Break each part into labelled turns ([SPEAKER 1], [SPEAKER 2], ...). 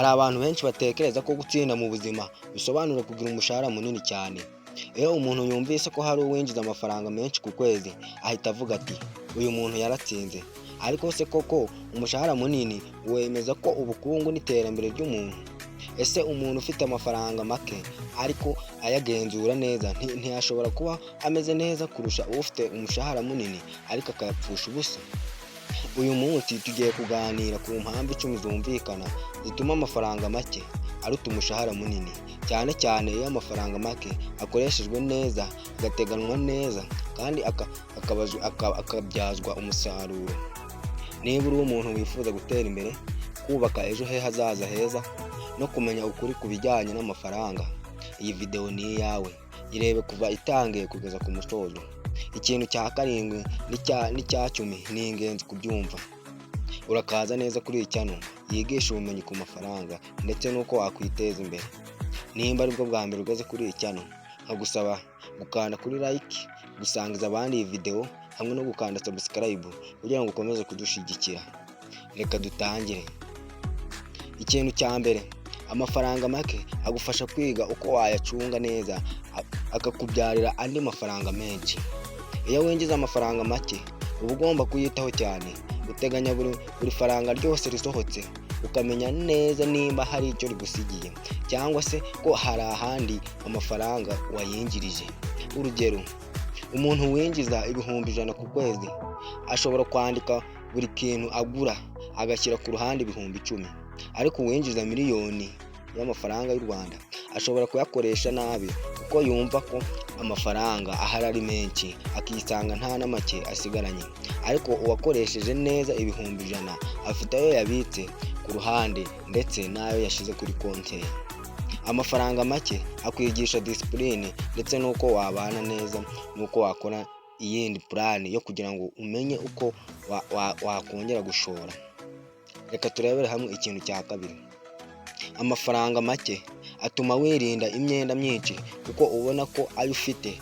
[SPEAKER 1] Hari abantu benshi batekereza ko gutsinda mu buzima bisobanura kugira umushahara munini cyane. Iyo umuntu yumvise ko hari uwinjiza amafaranga menshi ku kwezi, ahita avuga ati uyu muntu yaratsinze. Ariko se koko umushahara munini wemeza ko ubukungu n'iterambere ry'umuntu? Ese umuntu ufite amafaranga make ariko ayagenzura neza ntiyashobora kuba ameze neza kurusha ufite umushahara munini ariko akayapfusha ubusa? Uyu munsi tugiye kuganira ku mpamvu 10 zumvikana zituma amafaranga make aruta umushahara munini, cyane cyane iyo amafaranga make akoreshejwe neza, agateganwa neza kandi akabyazwa umusaruro. Niba uri umuntu wifuza gutera imbere, kubaka ejo he hazaza heza no kumenya ukuri ku bijyanye n'amafaranga, iyi video ni iyawe. Irebe kuva itangiye kugeza ku musozo. Ikintu cya karindwi n'icya 10 ni ingenzi kubyumva. Urakaza neza kuri iyi channel yigisha ubumenyi ku mafaranga ndetse n'uko wakwiteza imbere. Nimba aribwo bwa mbere ugeze kuri iyi channel, nkagusaba gukanda kuri like, gusangiza abandi iyi video hamwe no gukanda subscribe kugira ngo ukomeze kudushigikira. Reka dutangire. Ikintu cya mbere, amafaranga make agufasha kwiga uko wayacunga neza akakubyarira andi mafaranga menshi. Iyo winjiza amafaranga make, uba ugomba kuyitaho cyane, uteganya buri faranga ryose risohotse, ukamenya neza nimba hari icyo rigusigiye cyangwa se ko hari ahandi amafaranga wayinjirije. Urugero, umuntu winjiza 100,000 ku kwezi ashobora kwandika buri kintu agura agashyira ku ruhande 10,000, ariko uwinjiza miliyoni y'amafaranga y'u Rwanda ashobora kuyakoresha nabi kuko yumva ko amafaranga ahari ari menshi, akisanga nta na make asigaranye. Ariko uwakoresheje neza 100,000 afite ayo yabitse ku ruhande ndetse n'ayo yashize kuri konti ye. Amafaranga make akwigisha discipline ndetse n'uko wabana neza n'uko wakora iyindi plan yo kugira ngo umenye uko wakongera gushora. Reka turebere hamwe ikintu cya kabiri. Amafaranga make atuma wirinda imyenda myinshi kuko ubona ko ayo ufite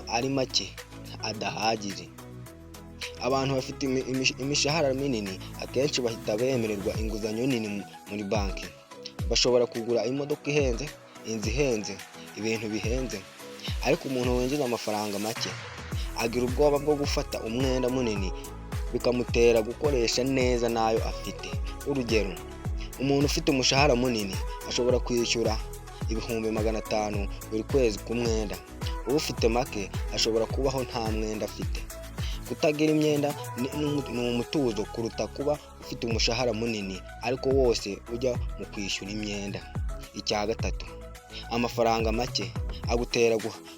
[SPEAKER 1] ari make adahagije. Abantu bafite imishahara minini akenshi bahita bemererwa inguzanyo nini muri banki. Bashobora kugura imodoka ihenze, inzu ihenze, ibintu bihenze. Ariko umuntu winjiza amafaranga make agira ubwoba bwo gufata umwenda munini, bikamutera gukoresha neza nayo afite. Urugero, umuntu ufite umushahara munini ashobora kwishyura 500,000 buri kwezi ku mwenda. Ufite make ashobora kubaho nta mwenda afite. Kutagira imyenda ni umutuzo kuruta kuba ufite umushahara munini ariko wose ujya mu kwishyura imyenda. Icya gatatu, amafaranga make agutera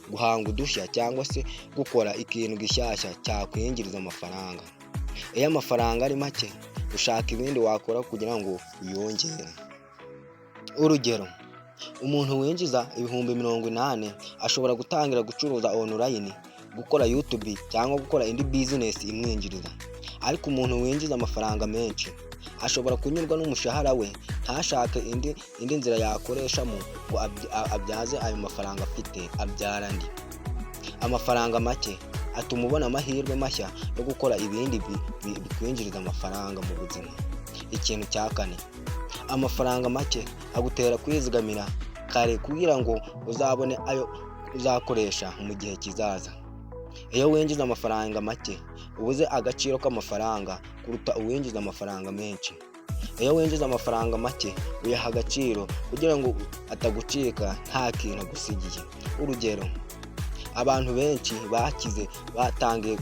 [SPEAKER 1] guhanga udushya cyangwa se gukora ikintu gishyashya cyakwinjiriza amafaranga. Iyo amafaranga ari make, ushaka ibindi wakora kugira ngo uyongere. Urugero, umuntu winjiza 80,000 ashobora gutangira gucuruza online, gukora YouTube cyangwa gukora indi business imwinjiriza. Ariko umuntu winjiza amafaranga menshi ashobora kunyurwa n'umushahara we, ntashake indi nzira yakoreshamo ngo abyaze ayo mafaranga afite abyara andi. Amafaranga make atuma ubona amahirwe mashya yo gukora ibindi bikwinjiriza amafaranga mu buzima. Ikintu cya kane, amafaranga make agutera kwizigamira kare kugira ngo uzabone ayo uzakoresha mu gihe kizaza. Iyo winjiza amafaranga make, ubuze agaciro k'amafaranga kuruta uwinjiza amafaranga menshi. Iyo winjiza amafaranga make, uyaha agaciro kugira ngo atagucika nta kintu agusigiye. Urugero, abantu benshi bakize batangiye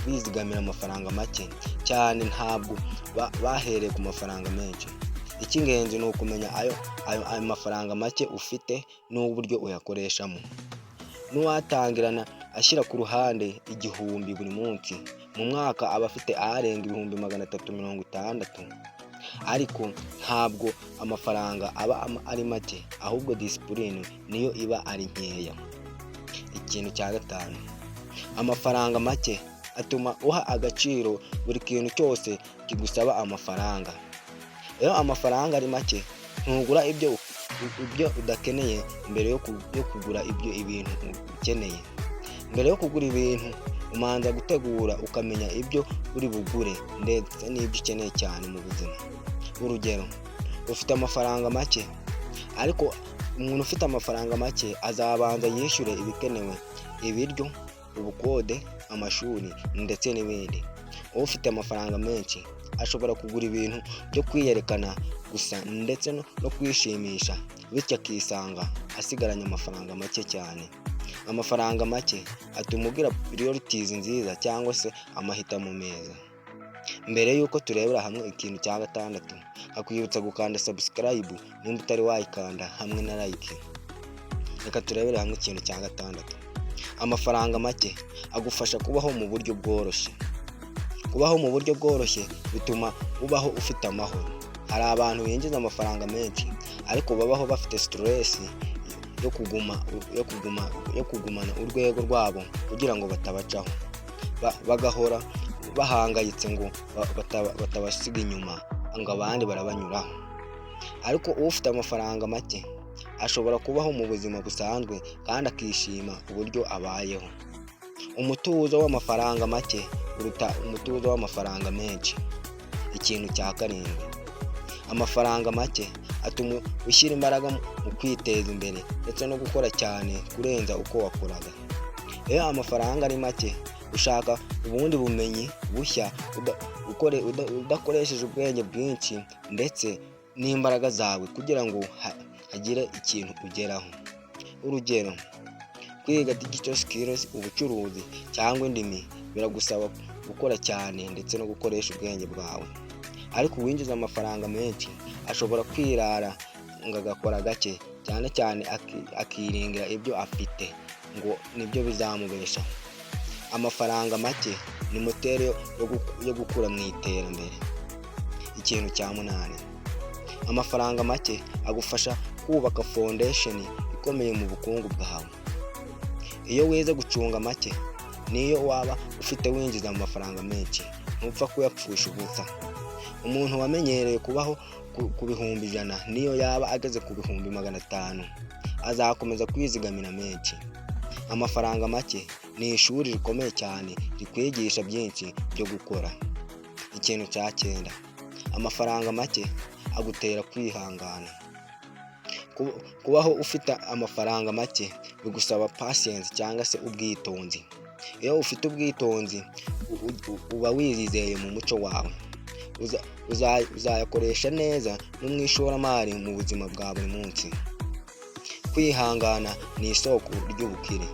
[SPEAKER 1] kwizigamira amafaranga make cyane, ntabwo bahereye ku mafaranga menshi. Icy'ingenzi ni ukumenya ayo mafaranga make ufite n'uburyo uyakoreshamo. N'uwatangirana ashyira ku ruhande 1,000 buri munsi, mu mwaka aba afite arenga 360. Ariko ntabwo amafaranga aba ari make, ahubwo discipline niyo iba ari nkeya. Ikintu cya gatanu, amafaranga make atuma uha agaciro buri kintu cyose kigusaba amafaranga. Iyo amafaranga ari make, ntugura ibyo udakeneye mbere yo kugura ibintu ukeneye. Mbere yo kugura ibintu, umanza gutegura ukamenya ibyo uri bugure ndetse n'ibyo ukeneye cyane mu buzima. Urugero, ufite amafaranga make, ariko umuntu ufite amafaranga make azabanza yishyure ibikenewe, ibiryo, ubukode, amashuri ndetse n'ibindi. Ufite amafaranga menshi ashobora kugura ibintu byo kwiyerekana gusa ndetse no kwishimisha, bityo akisanga asigaranye amafaranga make cyane. Amafaranga make atuma ugira priorities nziza cyangwa se amahitamo meza. Mbere y'uko turebera hamwe ikintu cya gatandatu, hakwibutsa gukanda subscribe nimba utari wayikanda, hamwe na like. Reka turebere hamwe ikintu cya gatandatu. Amafaranga make agufasha kubaho mu buryo bworoshye. Kubaho mu buryo bworoshye bituma ubaho ufite amahoro. Hari abantu binjiza amafaranga menshi ariko babaho bafite stress yo kugumana urwego rwabo kugira ngo batabacaho, bagahora bahangayitse ngo batabasiga inyuma, ngo abandi barabanyuraho. Ariko ufite amafaranga make ashobora kubaho mu buzima busanzwe kandi akishima uburyo abayeho. Umutuzo w'amafaranga make uruta umutuzo w'amafaranga menshi. Ikintu cya karindwi, amafaranga make atuma ushyira imbaraga mu kwiteza imbere ndetse no gukora cyane kurenza uko wakoraga. Iyo amafaranga ari make, ushaka ubundi bumenyi bushya udakoresheje ubwenge bwinshi ndetse n'imbaraga zawe kugira ngo hagire ikintu ugeraho. Urugero, kwiga digital skills, ubucuruzi cyangwa indimi biragusaba gukora cyane ndetse no gukoresha ubwenge bwawe. Ariko uwinjiza amafaranga menshi ashobora kwirara ngo agakora gake, cyane cyane akiringira ibyo afite ngo nibyo bizamubeshaho. Amafaranga make ni moteri yo gukura mu iterambere. Ikintu cya munani, amafaranga make agufasha kubaka foundation ikomeye mu bukungu bwawe. Iyo wize gucunga make, niyo waba ufite winjiza amafaranga menshi, ntupfa kuyapfusha ubusa. Umuntu wamenyereye kubaho ku bihumbi 100 niyo yaba ageze ku bihumbi 500, azakomeza kwizigamira menshi. Amafaranga make ni ishuri rikomeye cyane rikwigisha byinshi byo gukora. Ikintu cya 9, amafaranga make agutera kwihangana. Kubaho ufite amafaranga make bigusaba patience cyangwa se ubwitonzi. Iyo ufite ubwitonzi uba wizeye mu muco wawe, uzayakoresha neza no mu ishoramari mu buzima bwa buri munsi. Kwihangana ni isoko ry'ubukire.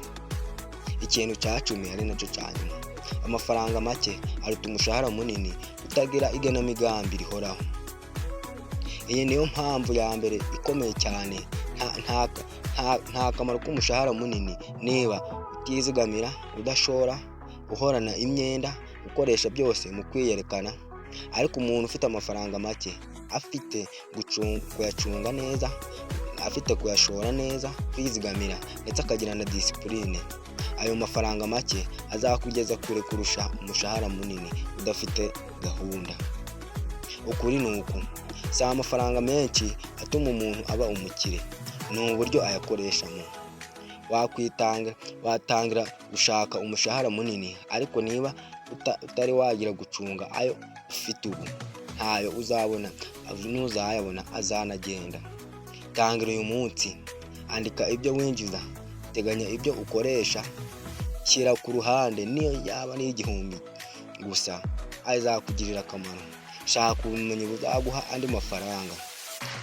[SPEAKER 1] Ikintu cya 10 ari nacyo cya nyuma, amafaranga make aruta umushahara munini utagira igenamigambi rihoraho. Iyi niyo mpamvu ya mbere ikomeye cyane. Nta kamaro k'umushahara munini niba utizigamira, udashora, uhorana imyenda, ukoresha byose mu kwiyerekana. Ariko umuntu ufite amafaranga make afite kuyacunga neza, afite kuyashora neza, kwizigamira ndetse akagira na discipline, ayo mafaranga make azakugeza kure kurusha umushahara munini udafite gahunda. Ukuri ni uku, si amafaranga menshi atuma umuntu aba umukire, ni uburyo ayakoreshamo. Watangira gushaka umushahara munini, ariko niba utari wagira gucunga ayo ufite ubu, ntayo uzabona, n'uzayabona azanagenda. Tangira uyu munsi, andika ibyo winjiza, teganya ibyo ukoresha, shyira ku ruhande niyo yaba ni 1000 gusa, azakugirira akamaro. Shaka ubumenyi buzaguha andi mafaranga.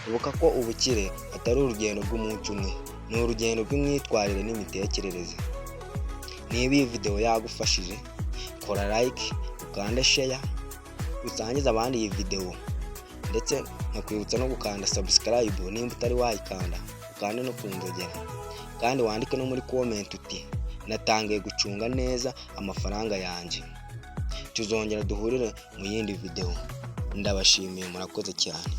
[SPEAKER 1] Ibuka ko ubukire atari urugendo rw'umunsi umwe, ni urugendo rw'imyitwarire n'imitekerereze. Niba iyi video yagufashije, kora like, ukanda share, usangiza abandi iyi video, ndetse nakwibutsa no gukanda subscribe nimba utari wayikanda, ukande no kunzogera, kandi wandike no muri comment uti natangiye gucunga neza amafaranga yanjye. Tuzongera duhurire mu yindi video. Ndabashimiye, murakoze cyane.